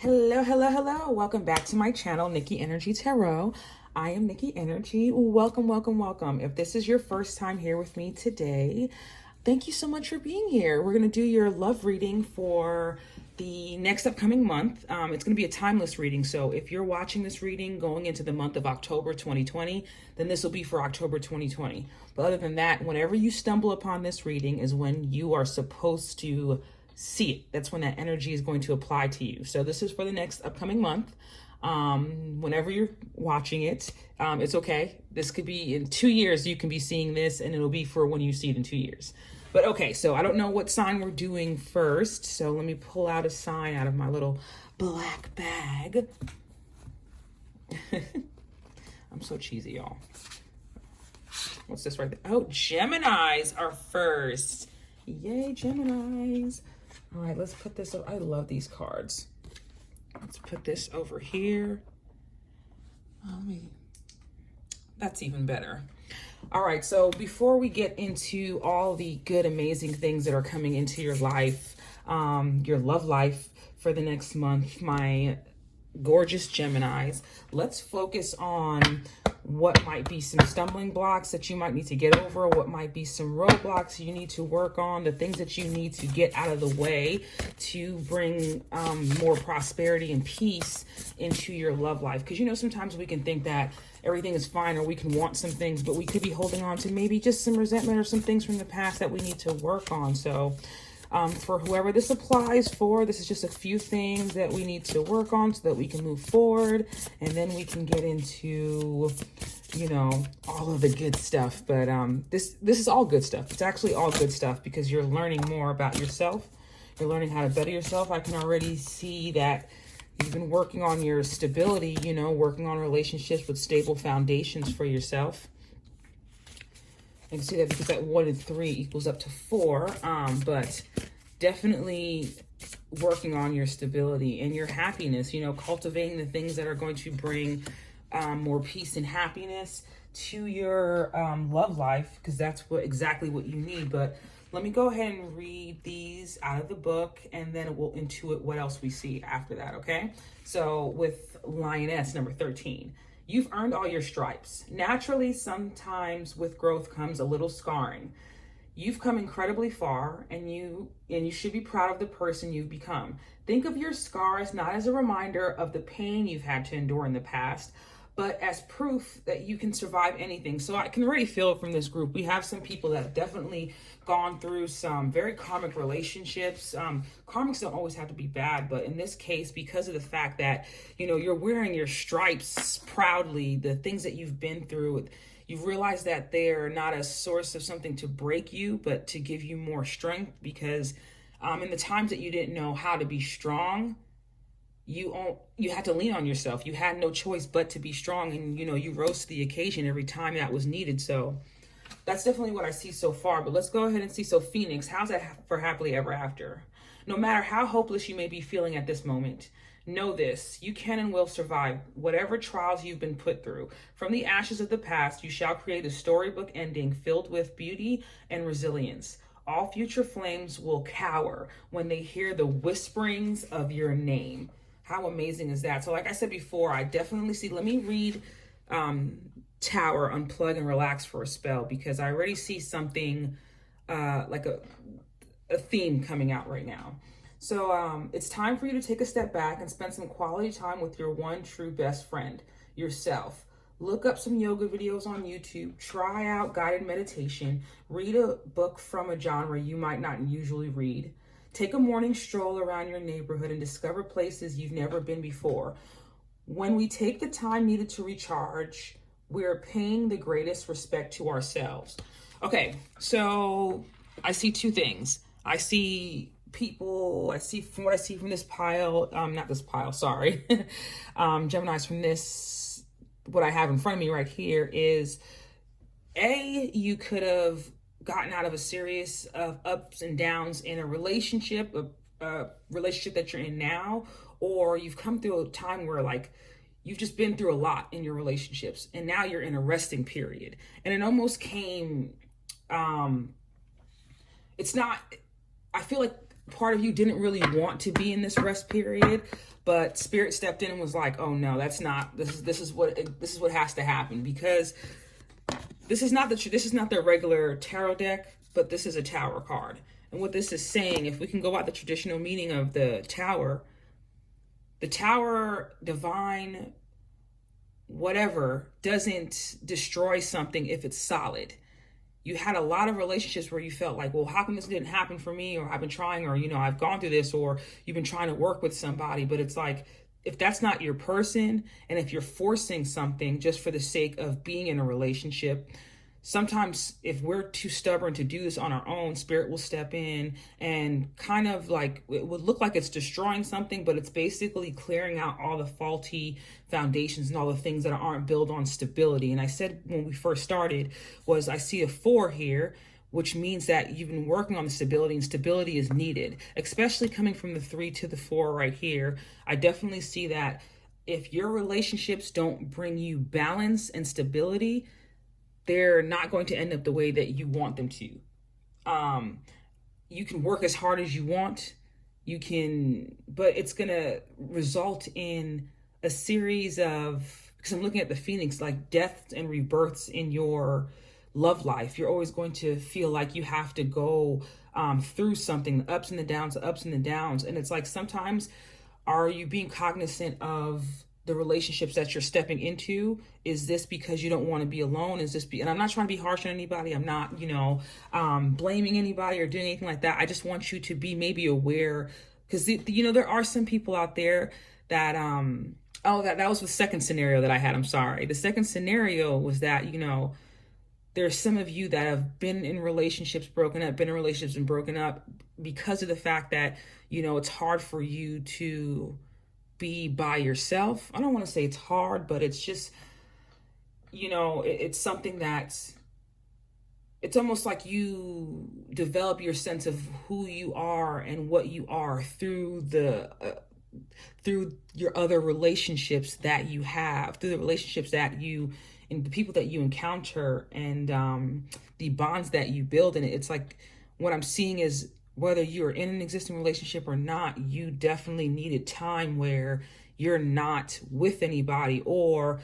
Hello, hello, hello. Welcome back to my channel, Nikki Energy Tarot. I am Nikki Energy. Welcome, welcome, welcome. If this is your first time here with me today, thank you so much for being here. We're going to do your love reading for the next upcoming month. It's going to be a timeless reading. So if you're watching this reading going into the month of October 2020, then this will be for October 2020. But other than that, whenever you stumble upon this reading is when you are supposed to see it. That's when that energy is going to apply to you. So this is for the next upcoming month. Whenever you're watching it, it's okay. This could be in 2 years, you can be seeing this, and it'll be for when you see it in 2 years. But okay, so I don't know what sign we're doing first. So let me pull out a sign out of my little black bag. I'm so cheesy, y'all. What's this right there? Oh, Geminis are first. Yay, Geminis. All right, let's put this, I love these cards. Let's put this over here. That's even better. All right, so before we get into all the good, amazing things that are coming into your life, your love life for the next month, my gorgeous Geminis, let's focus on what might be some stumbling blocks that you might need to get over, what might be some roadblocks you need to work on, the things that you need to get out of the way to bring more prosperity and peace into your love life. Because, you know, sometimes we can think that everything is fine, or we can want some things, but we could be holding on to maybe just some resentment or some things from the past that we need to work on. So for whoever this applies for, this is just a few things that we need to work on so that we can move forward, and then we can get into, you know, all of the good stuff. But this is all good stuff. It's actually all good stuff because you're learning more about yourself. You're learning how to better yourself. I can already see that you've been working on your stability, you know, working on relationships with stable foundations for yourself. I can see that because that 1 and 3 equals up to 4, but definitely working on your stability and your happiness, you know, cultivating the things that are going to bring more peace and happiness to your love life, because that's exactly what you need. But let me go ahead and read these out of the book, and then we'll intuit what else we see after that, okay? So with Lioness, number 13. You've earned all your stripes. Naturally, sometimes with growth comes a little scarring. You've come incredibly far, and you should be proud of the person you've become. Think of your scars not as a reminder of the pain you've had to endure in the past, but as proof that you can survive anything. So I can already feel it from this group. We have some people that have definitely gone through some very karmic relationships. Karmics don't always have to be bad, but in this case, because of the fact that, you know, you're wearing your stripes proudly, the things that you've been through, you've realized that they're not a source of something to break you, but to give you more strength, because in the times that you didn't know how to be strong, you had to lean on yourself. You had no choice but to be strong, and, you know, you rose to the occasion every time that was needed. So that's definitely what I see so far. But let's go ahead and see. So Phoenix, how's that for happily ever after? No matter how hopeless you may be feeling at this moment, know this: you can and will survive whatever trials you've been put through. From the ashes of the past, you shall create a storybook ending filled with beauty and resilience. All future flames will cower when they hear the whisperings of your name. How amazing is that? So like I said before, I definitely see, let me read Tower, Unplug and Relax for a spell, because I already see something like a theme coming out right now. So it's time for you to take a step back and spend some quality time with your one true best friend, yourself. Look up some yoga videos on YouTube, try out guided meditation, read a book from a genre you might not usually read. Take a morning stroll around your neighborhood and discover places you've never been before. When we take the time needed to recharge, we're paying the greatest respect to ourselves. Okay, so I see two things. I see people, from what I see from this pile, not this pile, sorry. Geminis, from this, what I have in front of me right here is, you could have gotten out of a series of ups and downs in a relationship, a relationship that you're in now, or you've come through a time where, like, you've just been through a lot in your relationships, and now you're in a resting period. And it almost came, it's not, I feel like part of you didn't really want to be in this rest period, But Spirit stepped in and was like, oh no, that's not, this is what has to happen, because this is not the regular tarot deck, but this is a Tower card. And what this is saying, if we can go by the traditional meaning of the Tower, divine, whatever, doesn't destroy something if it's solid. You had a lot of relationships where you felt like, well, how come this didn't happen for me? Or I've been trying, or, I've gone through this, or you've been trying to work with somebody. But it's like, if that's not your person, and if you're forcing something just for the sake of being in a relationship, sometimes if we're too stubborn to do this on our own, Spirit will step in and kind of like, it would look like it's destroying something, but it's basically clearing out all the faulty foundations and all the things that aren't built on stability. And I said when we first started was, I see a 4 here, which means that you've been working on the stability, and stability is needed, especially coming from the 3 to the 4 right here. I definitely see that if your relationships don't bring you balance and stability, they're not going to end up the way that you want them to. You can work as hard as you want. But it's going to result in a series of, because I'm looking at the Phoenix, like deaths and rebirths in your love life. You're always going to feel like you have to go through something, the ups and the downs, the ups and the downs. And it's like, sometimes, are you being cognizant of the relationships that you're stepping into? Is this because you don't want to be alone? And I'm not trying to be harsh on anybody. I'm not, blaming anybody or doing anything like that. I just want you to be maybe aware, because, there are some people out there that, that was the second scenario that I had. I'm sorry. The second scenario was that, there's some of you that have been in relationships, broken up, and broken up because of the fact that, it's hard for you to be by yourself. I don't want to say it's hard, but it's just, it's something that's, it's almost like you develop your sense of who you are and what you are through through your other relationships that you have, through the relationships that you, and the people that you encounter, and the bonds that you build. And it's like, what I'm seeing is, whether you're in an existing relationship or not, you definitely needed time where you're not with anybody, or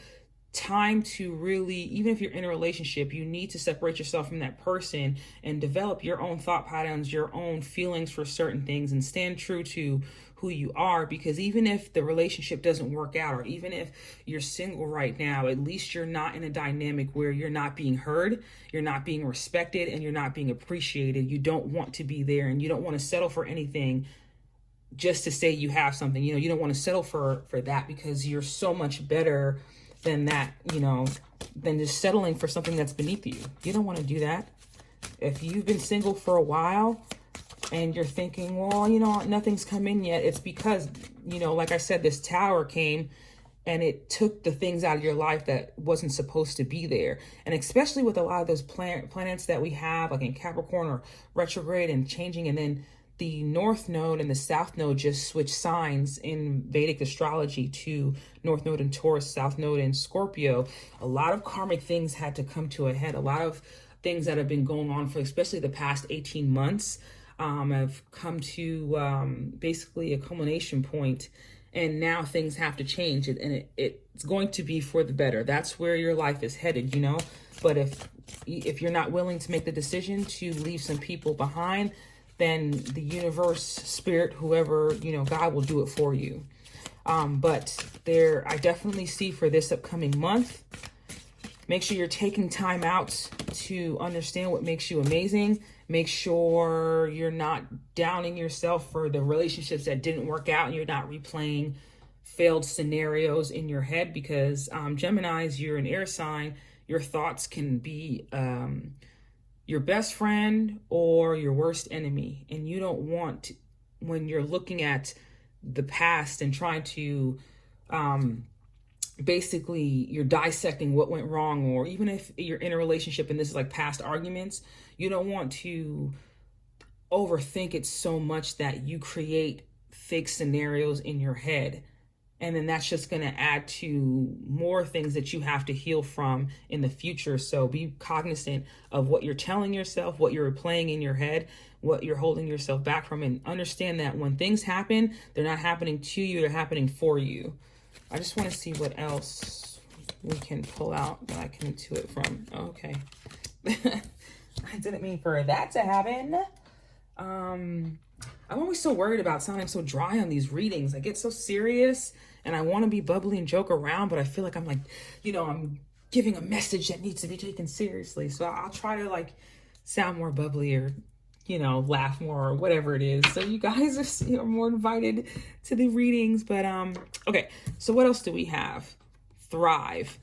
time to really, even if you're in a relationship, you need to separate yourself from that person and develop your own thought patterns, your own feelings for certain things, and stand true to who you are. Because even if the relationship doesn't work out, or even if you're single right now, at least you're not in a dynamic where you're not being heard, you're not being respected, and you're not being appreciated. You don't want to be there, and you don't want to settle for anything just to say you have something. You don't want to settle for that, because you're so much better than that, than just settling for something that's beneath you. You don't want to do that. If you've been single for a while and you're thinking, well, nothing's come in yet, it's because, like I said, this Tower came and it took the things out of your life that wasn't supposed to be there. And especially with a lot of those planets that we have, like in Capricorn or retrograde and changing, and then the North Node and the South Node just switch signs in Vedic astrology to North Node in Taurus, South Node in Scorpio. A lot of karmic things had to come to a head. A lot of things that have been going on for especially the past 18 months have come to basically a culmination point. And now things have to change, and it's going to be for the better. That's where your life is headed, But if you're not willing to make the decision to leave some people behind, then the universe, spirit, whoever, God will do it for you. But I definitely see for this upcoming month, make sure you're taking time out to understand what makes you amazing. Make sure you're not downing yourself for the relationships that didn't work out, and you're not replaying failed scenarios in your head, because Geminis, you're an air sign. Your thoughts can be your best friend or your worst enemy. And you don't want, when you're looking at the past and trying to basically, you're dissecting what went wrong, or even if you're in a relationship and this is like past arguments, you don't want to overthink it so much that you create fake scenarios in your head And then that's just going to add to more things that you have to heal from in the future. So be cognizant of what you're telling yourself, what you're replaying in your head, what you're holding yourself back from, and understand that when things happen, they're not happening to you, they're happening for you. I just want to see what else we can pull out that I can intuit from. Okay. I didn't mean for that to happen. I'm always so worried about sounding so dry on these readings. I get so serious and I want to be bubbly and joke around, but I feel like I'm like, I'm giving a message that needs to be taken seriously. So I'll try to like sound more bubbly or, laugh more or whatever it is. So you guys are more invited to the readings. But okay, so what else do we have? Thrive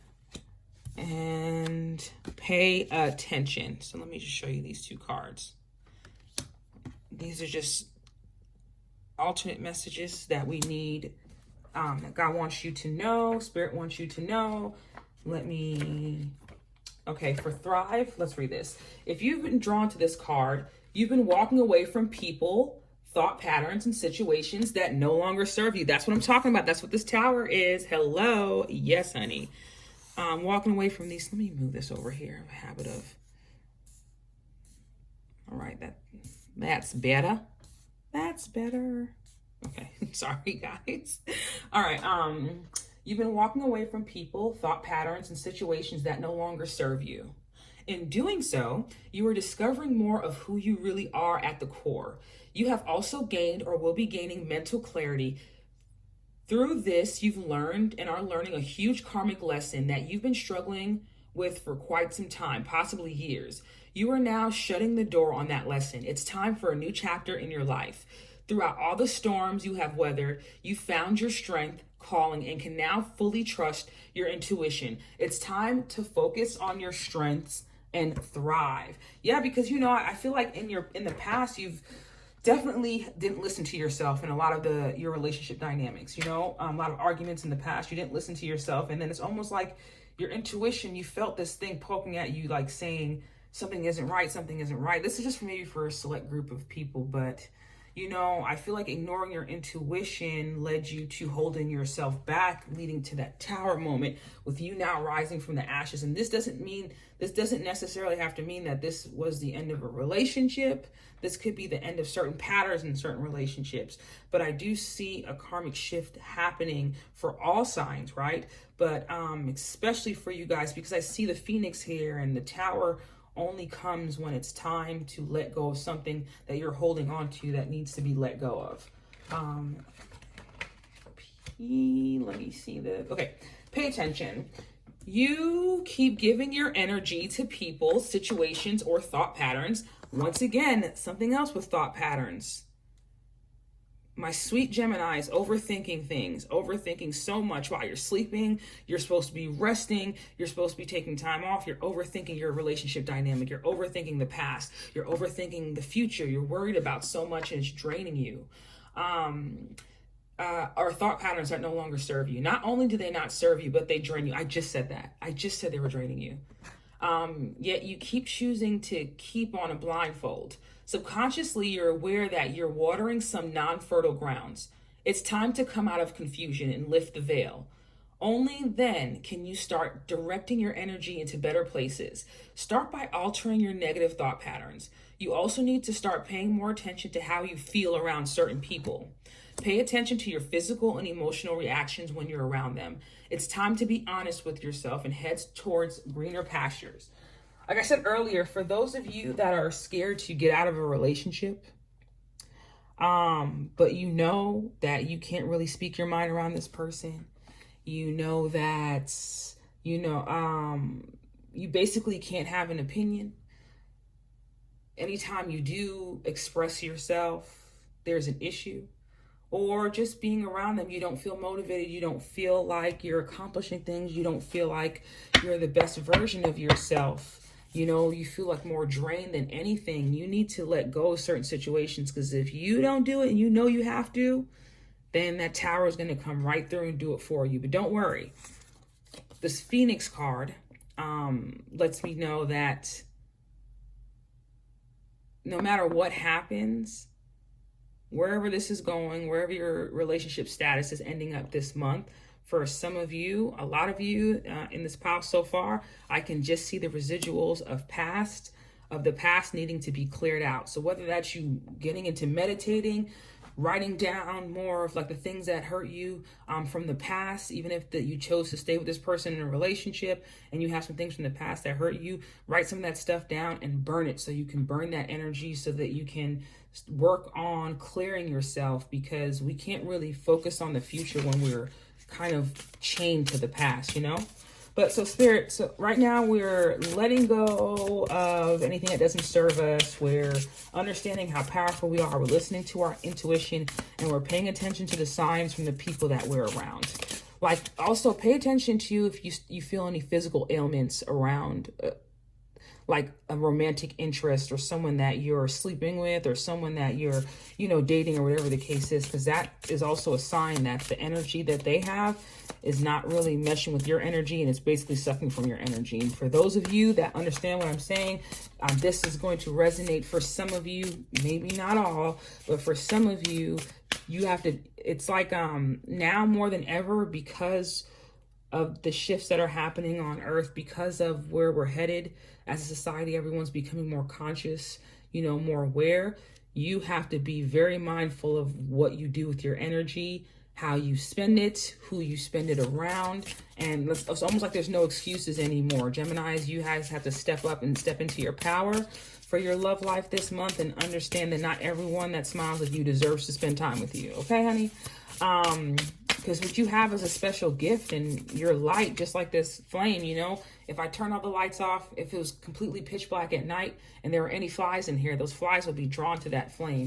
and pay attention. So let me just show you these two cards. These are just alternate messages that we need, that God wants you to know, Spirit wants you to know. Okay, for Thrive, let's read this. If you've been drawn to this card, you've been walking away from people, thought patterns, and situations that no longer serve you. That's what I'm talking about. That's what this Tower is. Hello. Yes, honey. Walking away from these. Let me move this over here. I have a habit of. All right, that's better. That's better. Okay, sorry guys. All right, you've been walking away from people, thought patterns, and situations that no longer serve you. In doing so, you are discovering more of who you really are at the core. You have also gained or will be gaining mental clarity. Through this, you've learned and are learning a huge karmic lesson that you've been struggling with for quite some time, possibly years. You are now shutting the door on that lesson. It's time for a new chapter in your life. Throughout all the storms you have weathered, you found your strength, calling, and can now fully trust your intuition. It's time to focus on your strengths and thrive. Yeah, because I feel like in the past you've definitely didn't listen to yourself in a lot of your relationship dynamics. A lot of arguments in the past, you didn't listen to yourself, and then it's almost like your intuition, you felt this thing poking at you, like saying something isn't right, something isn't right. This is just maybe for a select group of people, but I feel like ignoring your intuition led you to holding yourself back, leading to that Tower moment with you now rising from the ashes. And this doesn't necessarily have to mean that this was the end of a relationship. This could be the end of certain patterns in certain relationships. But I do see a karmic shift happening for all signs, right? But especially for you guys, because I see the Phoenix here, and the Tower only comes when it's time to let go of something that you're holding on to that needs to be let go of. Let me see this. Okay, pay attention. You keep giving your energy to people, situations, or thought patterns. Once again, something else with thought patterns. My sweet Gemini is overthinking things, overthinking so much while you're sleeping. You're supposed to be resting. You're supposed to be taking time off. You're overthinking your relationship dynamic. You're overthinking the past. You're overthinking the future. You're worried about so much and it's draining you. Our thought patterns that no longer serve you. Not only do they not serve you, but they drain you. I just said that. I just said they were draining you. Yet you keep choosing to keep on a blindfold. Subconsciously, you're aware that you're watering some non-fertile grounds. It's time to come out of confusion and lift the veil. Only then can you start directing your energy into better places. Start by altering your negative thought patterns. You also need to start paying more attention to how you feel around certain people. Pay attention to your physical and emotional reactions when you're around them. It's time to be honest with yourself and head towards greener pastures. Like I said earlier, for those of you that are scared to get out of a relationship, but you know that you can't really speak your mind around this person, you know that, you basically can't have an opinion. Anytime you do express yourself, there's an issue. Or just being around them, you don't feel motivated. You don't feel like you're accomplishing things. You don't feel like you're the best version of yourself. You feel like more drained than anything. You need to let go of certain situations, because if you don't do it and you have to, then that Tower is going to come right through and do it for you. But don't worry. This Phoenix card lets me know that no matter what happens, wherever this is going, wherever your relationship status is ending up this month. For some of you, a lot of you in this pile so far, I can just see the residuals of the past needing to be cleared out. So whether that's you getting into meditating, writing down more of like the things that hurt you from the past, even if that you chose to stay with this person in a relationship and you have some things from the past that hurt you, write some of that stuff down and burn it so you can burn that energy so that you can work on clearing yourself, because we can't really focus on the future when we're kind of chained to the past, you know? But so Spirit, so right now we're letting go of anything that doesn't serve us. We're understanding how powerful we are. We're listening to our intuition, and we're paying attention to the signs from the people that we're around. Like, also pay attention to if you feel any physical ailments around, like a romantic interest or someone that you're sleeping with or someone that you're, dating or whatever the case is, because that is also a sign that the energy that they have is not really meshing with your energy, and it's basically sucking from your energy. And for those of you that understand what I'm saying, this is going to resonate for some of you, maybe not all, but for some of you, you have to, it's like now more than ever, because of the shifts that are happening on Earth, because of where we're headed as a society, everyone's becoming more conscious, more aware. You have to be very mindful of what you do with your energy, how you spend it, who you spend it around. And it's almost like there's no excuses anymore. Geminis, you guys have to step up and step into your power for your love life this month, and understand that not everyone that smiles at you deserves to spend time with you. Okay, honey? Because what you have is a special gift, and your light, just like this flame, if I turn all the lights off, if it was completely pitch black at night and there were any flies in here, those flies would be drawn to that flame,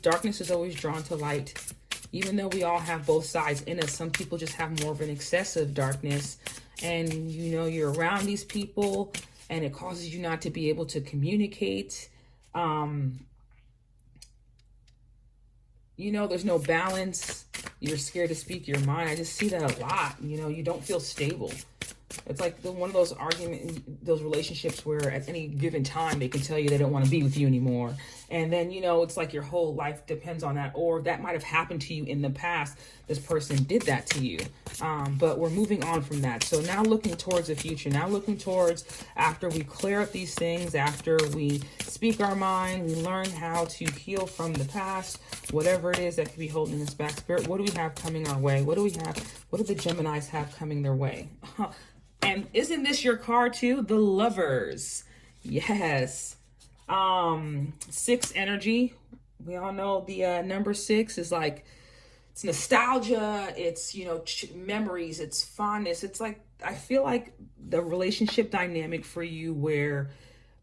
darkness is always drawn to light. Even though we all have both sides in us, some people just have more of an excessive darkness, and you're around these people and it causes you not to be able to communicate. There's no balance. You're scared to speak your mind. I just see that a lot. You don't feel stable. It's like one of those those relationships where at any given time they can tell you they don't want to be with you anymore. And then, it's like your whole life depends on that, or that might have happened to you in the past. This person did that to you. But we're moving on from that. So now looking towards the future, now looking towards after we clear up these things, after we speak our mind, we learn how to heal from the past, whatever it is that could be holding us back. Spirit, what do we have coming our way? What do the Geminis have coming their way? And isn't this your card too? The Lovers. Yes. 6 energy. We all know the number 6 is like, it's nostalgia. It's, memories. It's fondness. It's like, I feel like the relationship dynamic for you where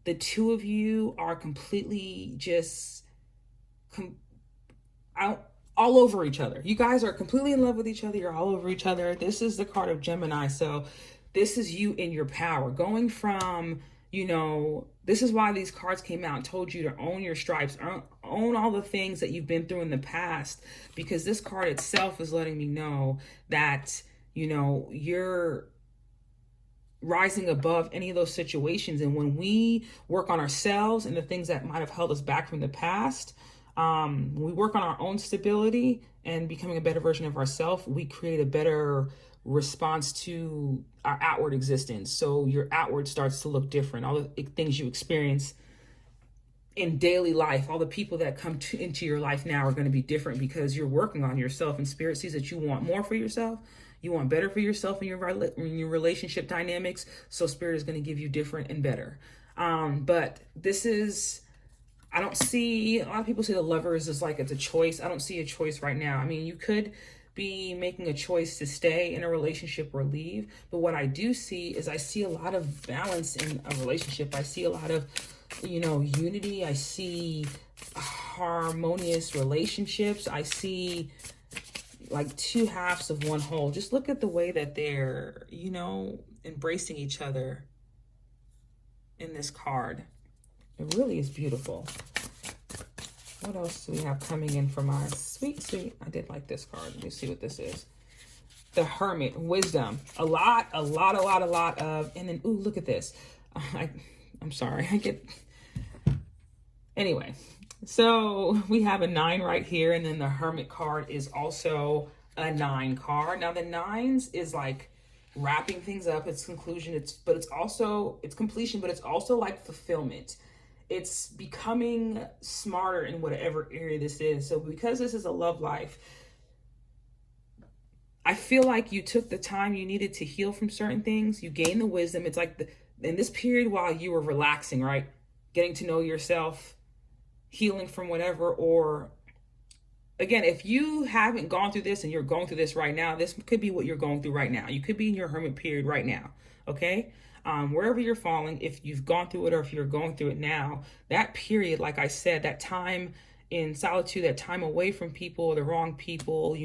the two of you are completely just all over each other. You guys are completely in love with each other. You're all over each other. This is the card of Gemini. So this is you in your power, going from, this is why these cards came out and told you to own your stripes, own all the things that you've been through in the past, because this card itself is letting me know that, you're rising above any of those situations. And when we work on ourselves and the things that might have held us back from the past, when we work on our own stability and becoming a better version of ourselves, we create a better response to our outward existence. So your outward starts to look different. All the things you experience in daily life, all the people that come into your life now are going to be different because you're working on yourself, and Spirit sees that you want more for yourself. You want better for yourself in your relationship dynamics. So Spirit is going to give you different and better. But this is, I don't see, a lot of people say the Lovers is like it's a choice. I don't see a choice right now. I mean, you could be making a choice to stay in a relationship or leave. But what I do see is I see a lot of balance in a relationship. I see a lot of, unity. I see harmonious relationships. I see like two halves of one whole. Just look at the way that they're, embracing each other in this card. It really is beautiful. What else do we have coming in from our sweet, I did like this card. Let me see what this is. The Hermit, wisdom, a lot of, and then, ooh, look at this. I'm sorry. Anyway, So we have a 9 right here, and then the Hermit card is also a 9 card. Now the 9s is like wrapping things up, it's conclusion, it's completion, but it's also like fulfillment. It's becoming smarter in whatever area this is. So because this is a love life, I feel like you took the time you needed to heal from certain things. You gained the wisdom. It's like in this period while you were relaxing, right? Getting to know yourself, healing from whatever, or again, if you haven't gone through this and you're going through this right now, this could be what you're going through right now. You could be in your hermit period right now, okay? Wherever you're falling, if you've gone through it or if you're going through it now, that period, like I said, that time in solitude, that time away from people, the wrong people,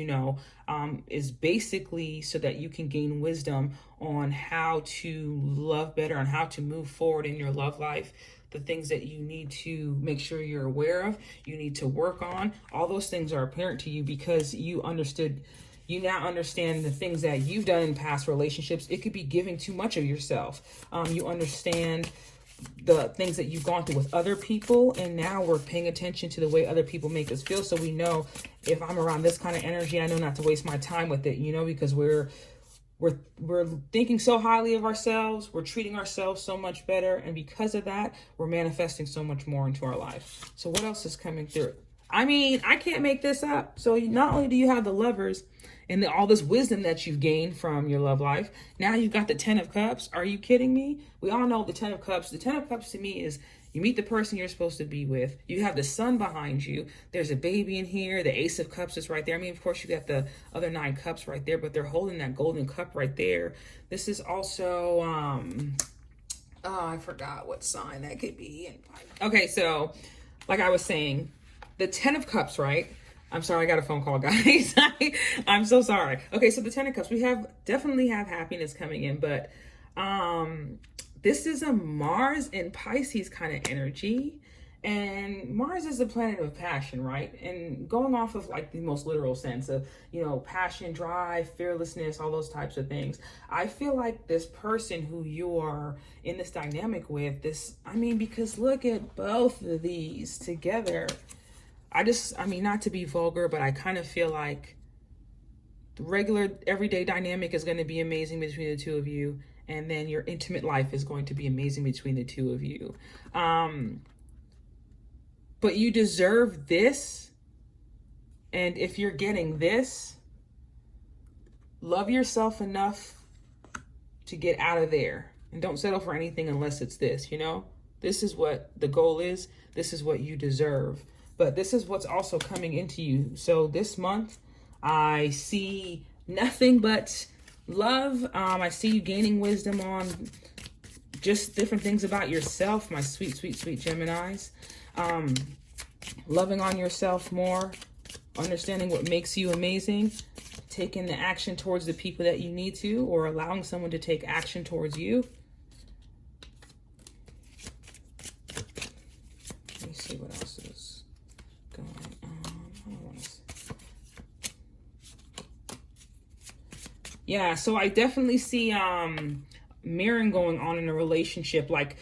is basically so that you can gain wisdom on how to love better, on how to move forward in your love life. The things that you need to make sure you're aware of, you need to work on, all those things are apparent to you because you now understand the things that you've done in past relationships. It could be giving too much of yourself. You understand the things that you've gone through with other people, and now we're paying attention to the way other people make us feel. So we know if I'm around this kind of energy, I know not to waste my time with it, because we're thinking so highly of ourselves, we're treating ourselves so much better, and because of that, we're manifesting so much more into our life. So what else is coming through? I mean, I can't make this up. So not only do you have the Lovers and all this wisdom that you've gained from your love life, now you've got the 10 of Cups. Are you kidding me? We all know the 10 of Cups. The 10 of Cups to me is you meet the person you're supposed to be with. You have the sun behind you. There's a baby in here. The Ace of Cups is right there. I mean, of course, you got the other 9 cups right there, but they're holding that golden cup right there. This is also, I forgot what sign that could be. Okay, so like I was saying, the 10 of Cups, right? I'm sorry, I got a phone call, guys. I'm so sorry. Okay, so the 10 of Cups, we definitely have happiness coming in, but this is a Mars and Pisces kind of energy. And Mars is the planet of passion, right? And going off of like the most literal sense of, passion, drive, fearlessness, all those types of things. I feel like this person who you are in this dynamic with, because look at both of these together. Not to be vulgar, but I kind of feel like the regular everyday dynamic is going to be amazing between the two of you. And then your intimate life is going to be amazing between the two of you. But you deserve this. And if you're getting this, love yourself enough to get out of there. And don't settle for anything unless it's this, This is what the goal is. This is what you deserve. But this is what's also coming into you. So this month, I see nothing but love. I see you gaining wisdom on just different things about yourself, my sweet, sweet, sweet Geminis. Loving on yourself more, understanding what makes you amazing, taking the action towards the people that you need to, or allowing someone to take action towards you. Let me see what else is going on. Yeah, so I definitely see mirroring going on in a relationship. Like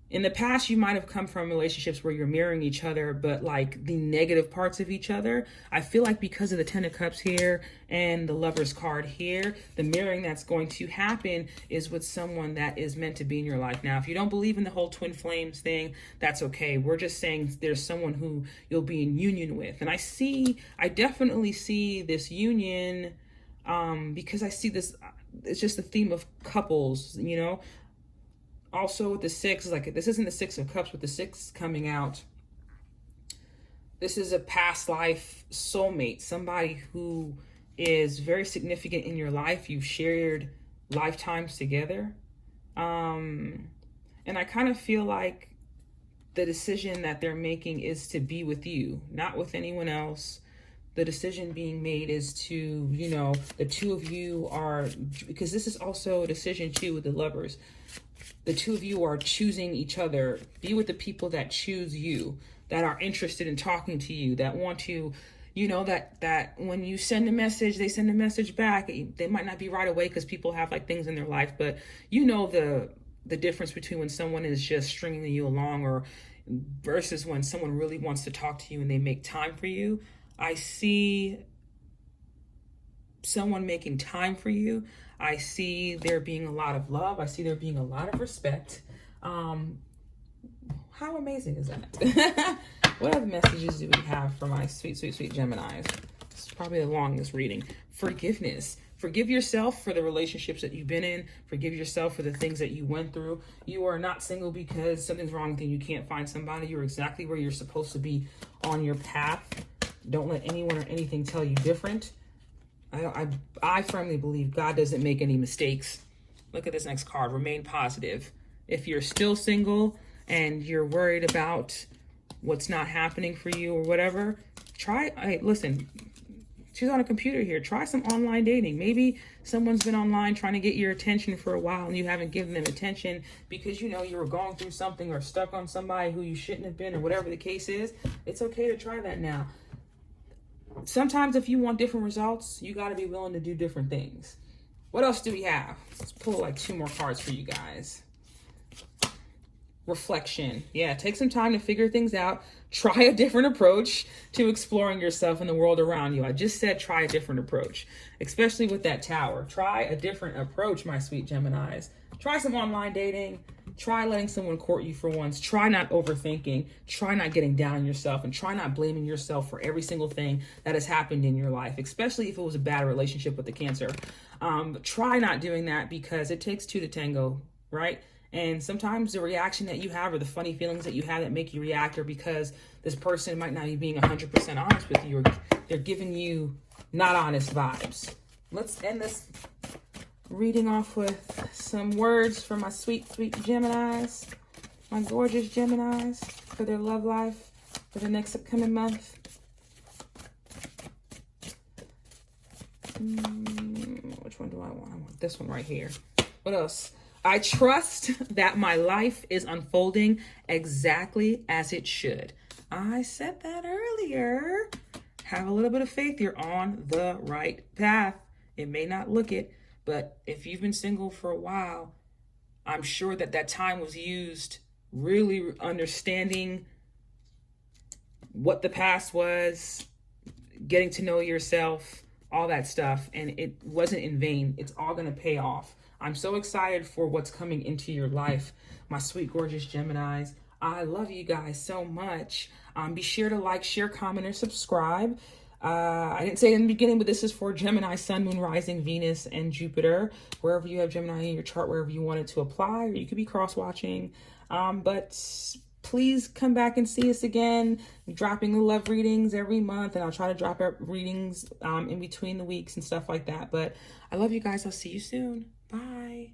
in the past, you might have come from relationships where you're mirroring each other, but like the negative parts of each other. I feel like because of the 10 of Cups here and the Lover's card here, the mirroring that's going to happen is with someone that is meant to be in your life. Now, if you don't believe in the whole twin flames thing, that's okay. We're just saying there's someone who you'll be in union with. And I definitely see this union because I see this, it's just the theme of couples, Also with the 6, like this isn't the 6 of Cups with the 6 coming out. This is a past life soulmate, somebody who is very significant in your life. You've shared lifetimes together. And I kind of feel like the decision that they're making is to be with you, not with anyone else. The decision being made is to, the two of you are, because this is also a decision too with the Lovers. The two of you are choosing each other. Be with the people that choose you, that are interested in talking to you, that want to, that when you send a message, they send a message back. They might not be right away because people have like things in their life, but the difference between when someone is just stringing you along or versus when someone really wants to talk to you and they make time for you. I see someone making time for you. I see there being a lot of love. I see there being a lot of respect. How amazing is that? What other messages do we have for my sweet, sweet, sweet Geminis? It's probably the longest reading. Forgiveness. Forgive yourself for the relationships that you've been in. Forgive yourself for the things that you went through. You are not single because something's wrong with you. You can't find somebody. You're exactly where you're supposed to be on your path. Don't let anyone or anything tell you different. I firmly believe God doesn't make any mistakes. Look at this next card. Remain positive. If you're still single and you're worried about what's not happening for you or whatever, listen, she's on a computer here. Try some online dating. Maybe someone's been online trying to get your attention for a while and you haven't given them attention because you know you were going through something or stuck on somebody who you shouldn't have been or whatever the case is. It's okay to try that now. Sometimes if you want different results, you got to be willing to do different things. What else do we have? Let's pull like 2 more cards for you guys. Reflection. Yeah, take some time to figure things out. Try a different approach to exploring yourself and the world around you. I just said try a different approach, especially with that Tower. Try a different approach, my sweet Geminis. Try some online dating. Try letting someone court you for once. Try not overthinking. Try not getting down on yourself, and try not blaming yourself for every single thing that has happened in your life, especially if it was a bad relationship with the Cancer. Try not doing that because it takes 2 to tango, right? And sometimes the reaction that you have or the funny feelings that you have that make you react are because this person might not be being 100% honest with you, or they're giving you not honest vibes. Let's end this reading off with some words for my sweet, sweet Geminis, my gorgeous Geminis, for their love life for the next upcoming month. Which one do I want? I want this one right here. What else? I trust that my life is unfolding exactly as it should. I said that earlier. Have a little bit of faith. You're on the right path. It may not look it, but if you've been single for a while, I'm sure that time was used really understanding what the past was, getting to know yourself, all that stuff. And it wasn't in vain. It's all going to pay off. I'm so excited for what's coming into your life, my sweet, gorgeous Geminis. I love you guys so much. Be sure to like, share, comment, or subscribe. I didn't say it in the beginning, but this is for Gemini, Sun, Moon, Rising, Venus, and Jupiter. Wherever you have Gemini in your chart, wherever you want it to apply, or you could be cross-watching. But please come back and see us again. I'm dropping the love readings every month, and I'll try to drop readings in between the weeks and stuff like that. But I love you guys. I'll see you soon. Bye.